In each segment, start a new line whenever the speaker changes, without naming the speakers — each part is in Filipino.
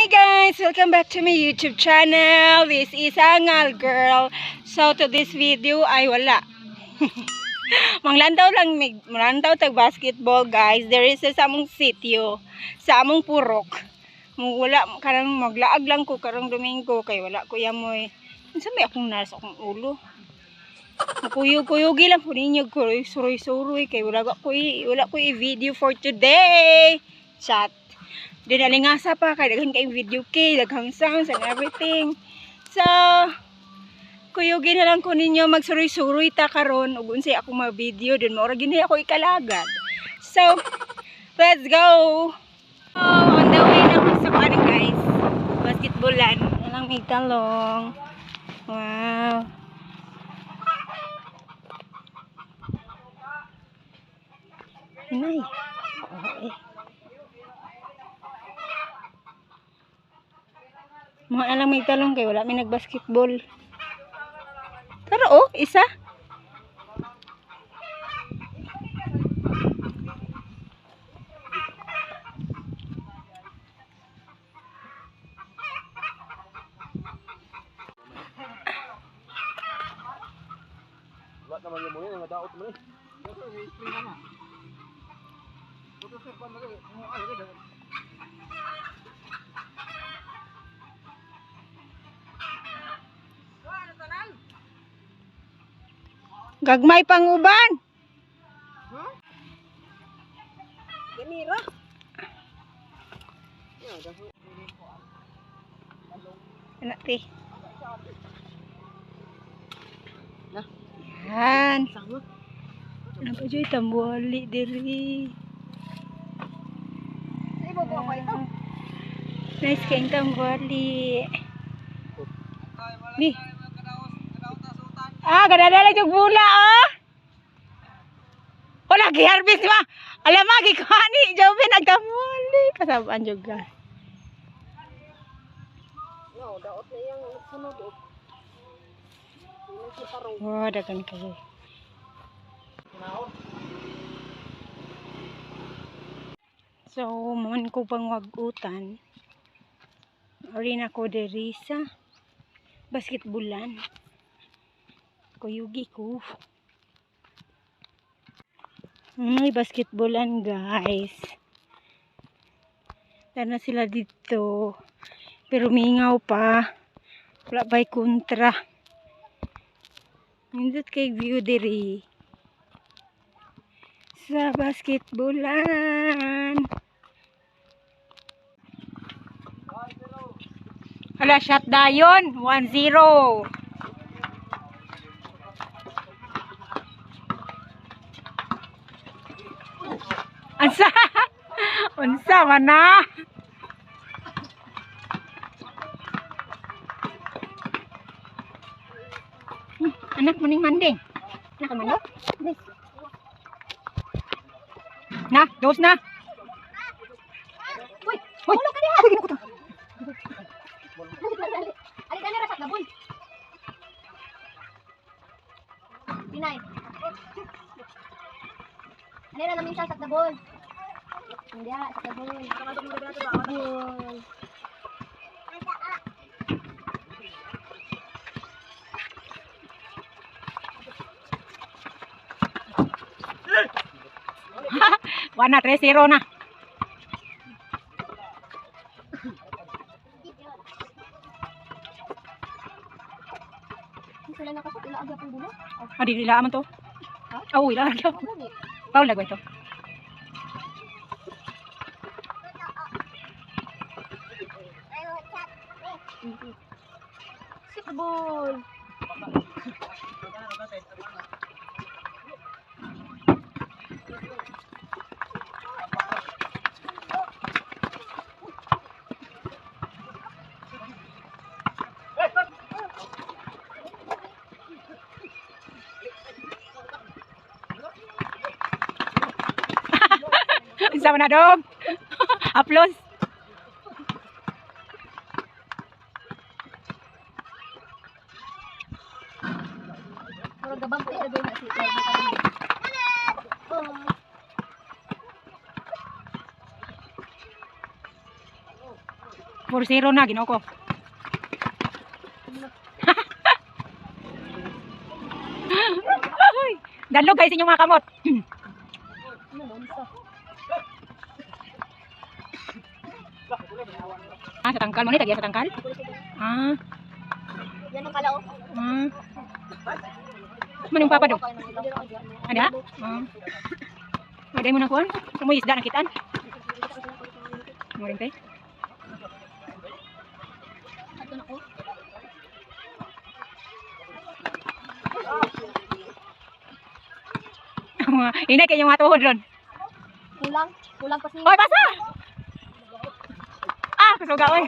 Hi guys! Welcome back to my YouTube channel. This is Angal Girl. So to this video ay wala. Manglantaw tag basketball guys. There is sa among sitio, sa among purok. Wala karang maglaag lang ko karong Domingo kay wala ko yamoy. Unsa may akong nasa akong ulo? Kuyog-kuyugi lang po ninyo ko suroy-suroy kay wala ko i-video for today. Chat. Dinalingasa pa kay daghan kay video kay daghang sounds and everything. So kuyugi na lang ko ninyo magsuroy-suroy ta karon ug unsay ako ma-video din mo ra gini ako ikalagad. So let's go. On the way na ko sa kuan guys. Basketballan. Lang may talong. Wow. Hinay. Okay. Mga alang may talong kay wala may nagbasketball. Tara oh, isa.
Wala naman yung muna, nagadaot mo eh.
Gagmay pang uban.
Ganira.
Anak ti.
Nah.
Yan. Ano pa dyan? Tambuali diri. Nice kayong tambuali. Ni. Gadadala yung bula oh. Wala gi-harvest ma. Alam ma gikuani, Joven nagtambuali. Kasabaan juga.
No, daot na yang sunod.
Oh, dagan kayo. So, man ko pang wagutan. Orin ako diri sa basketballan. Kuyugi ko. May basketballan guys. Tara sila dito. Pero mingaw pa. Wala ba'y kontra. Nindot kay view diri. Sa basketballan. Hala, shot dayon. 1-0. Ansa? Unsa man na? Anak maning manding. Anak mando? Na, dos na. Uy, ulo ka diha. Bigyan ko to. Ali ka na ra sa gaboy. Pinay. Ani ra namin sa gaboy. Hindi sa gaboy. Gaboy. Wana 3-0 na. Sila nakasot ila agya pang bulo. Adi ila man to. Ha? Oh, ila agya. Paul lagay to. Sikbol. Sama na dong. Aplos. Pero gabang ko ilagay na si 4-0 na, ginoo ko. Danlog guys inyong mga kamot. Sa tangkal mo ni, tagya sa tangkal?
Yan ang kalao.
Manong papa do? Ada? Ada mo na kuan? Kumo isda nakitaan? Mo rin tay?
Ato na ko.
Inay kayo mga tuhod ron.
Kulang pa si.
Oy, basa! Kusuga oy.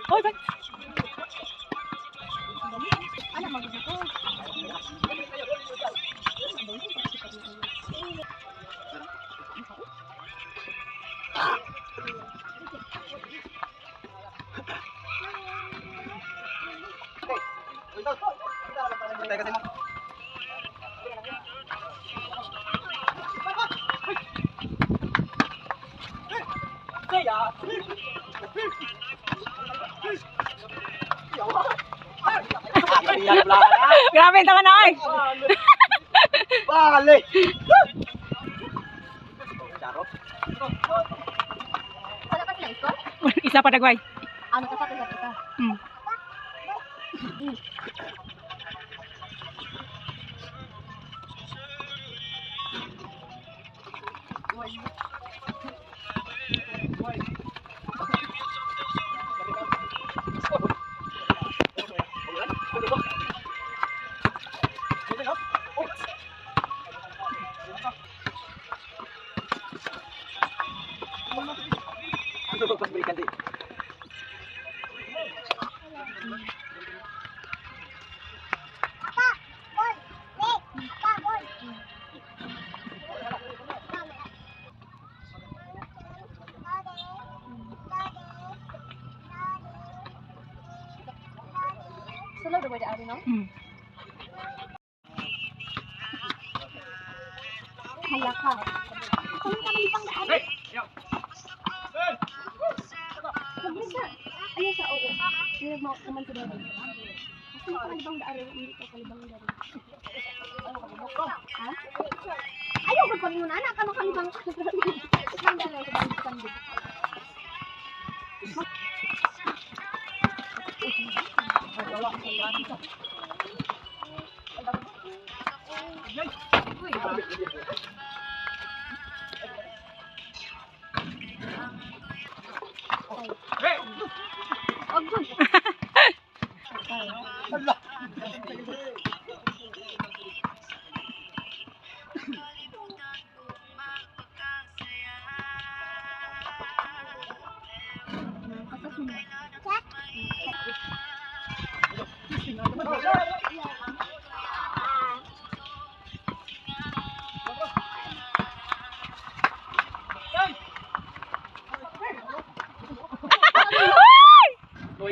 Oy, bye.
Ano magiging ko?
Grabe tama na oy.
Balik! Charot.
Wala pa sila ito?
Isa pa dagway.
Ano ka sa isa? Sulaw daw ba di ari no? Hala ka. Kung ka man pang daan. Magbisa. Ano sa oo? Hindi mo naman sa daan. Kasi ka man bang daan, hindi ka kalibang daan. Ha? Ayaw ko pa rin muna, anak ka makalibang. Isang daan sa bang daan.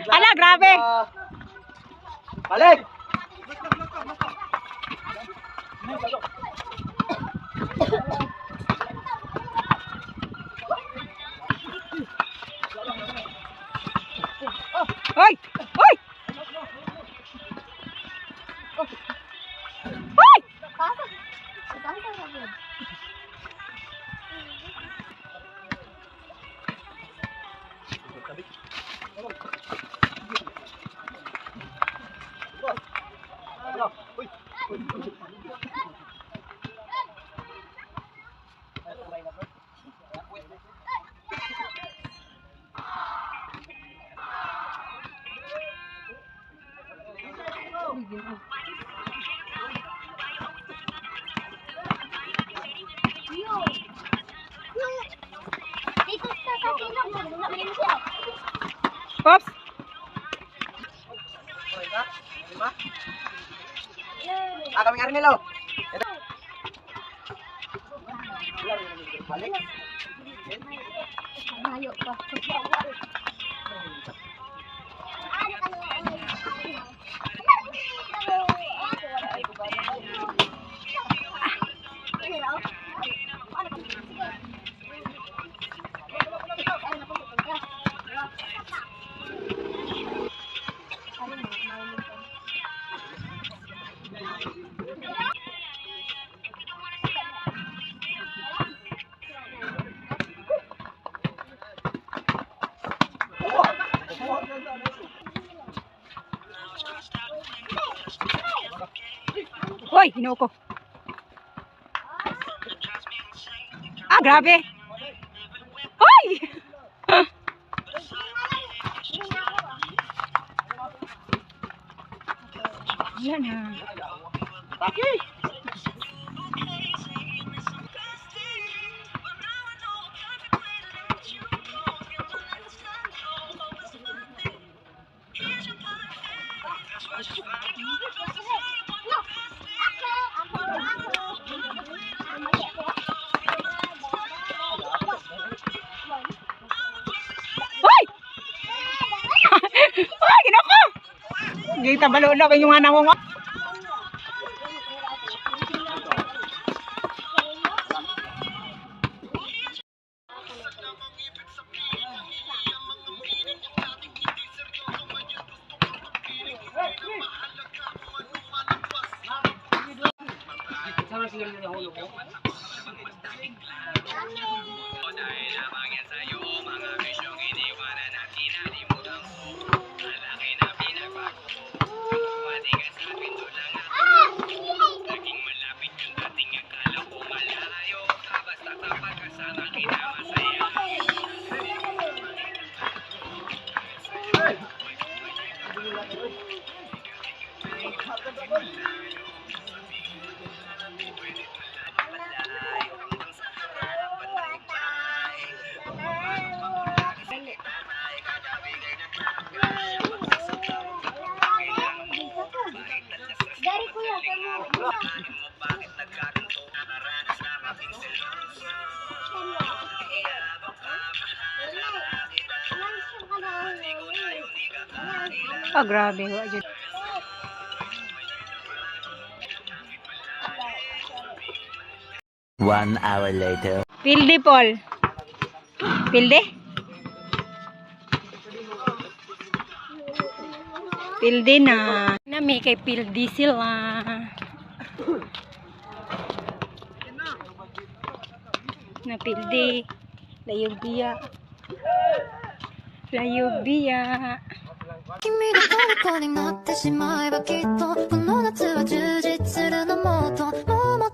Ala, grabe.
Balik!
Hoy! Hoy! Hoy!
Pasa. Pasa ka ba? Dito sa ilog, wala man siya.
Pops!
Kami nga rin nilo.
Malayo pa.
Hoy, hinuko. Ah, grabe. Hoy! Wala na. Hoy! Hoy, hinuko! Gita balo na kayong mga namong.
Sama sila nyo nahulog mo?
Dari kuya, kamu.
Ah, grabe. Wa jud.
One hour later.
Pilde, Paul. Pilde? Pilde na. Nami kay pilde sila. Na pilde. Layog biya. Layog biya.
君の虜になってしまえばきっとこの夏は充実するのもっともっ